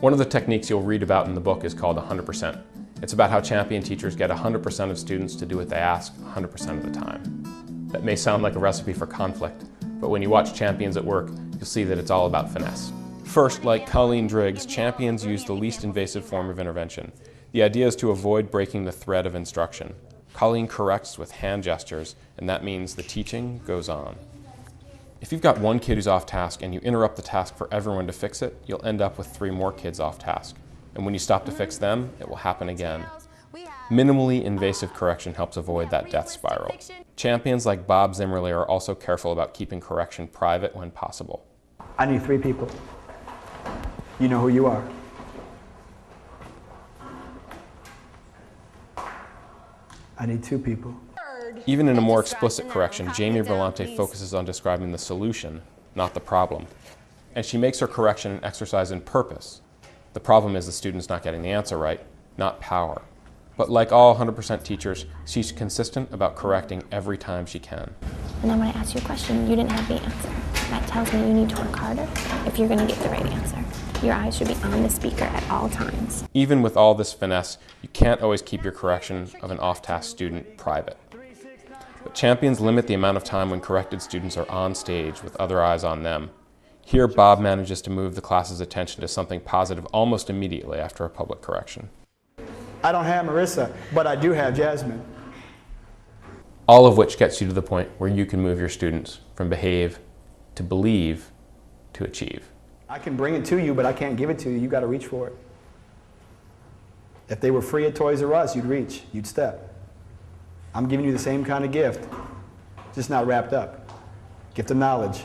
One of the techniques you'll read about in the book is called 100%. It's about how champion teachers get 100% of students to do what they ask 100% of the time. That may sound like a recipe for conflict, but when you watch champions at work, you'll see that it's all about finesse. First, like Colleen Driggs, champions use the least invasive form of intervention. The idea is to avoid breaking the thread of instruction. Colleen corrects with hand gestures, and that means the teaching goes on. If you've got one kid who's off task and you interrupt the task for everyone to fix it, you'll end up with 3 more kids off task. And when you stop to fix them, it will happen again. Minimally invasive correction helps avoid that death spiral. Champions like Bob Zimmerly are also careful about keeping correction private when possible. I need 3 people. You know who you are. I need 2 people. Even in a more explicit correction, Jamie Volante focuses on describing the solution, not the problem. And she makes her correction an exercise in purpose. The problem is the student's not getting the answer right, not power. But like all 100% teachers, she's consistent about correcting every time she can. And then when I ask you a question, you didn't have the answer. That tells me you need to work harder if you're going to get the right answer. Your eyes should be on the speaker at all times. Even with all this finesse, you can't always keep your correction of an off-task student private. But champions limit the amount of time when corrected students are on stage with other eyes on them. Here, Bob manages to move the class's attention to something positive almost immediately after a public correction. I don't have Marissa, but I do have Jasmine. All of which gets you to the point where you can move your students from behave to believe to achieve. I can bring it to you, but I can't give it to you. You got to reach for it. If they were free at Toys R Us, you'd reach, you'd step. I'm giving you the same kind of gift, just not wrapped up. Gift of knowledge.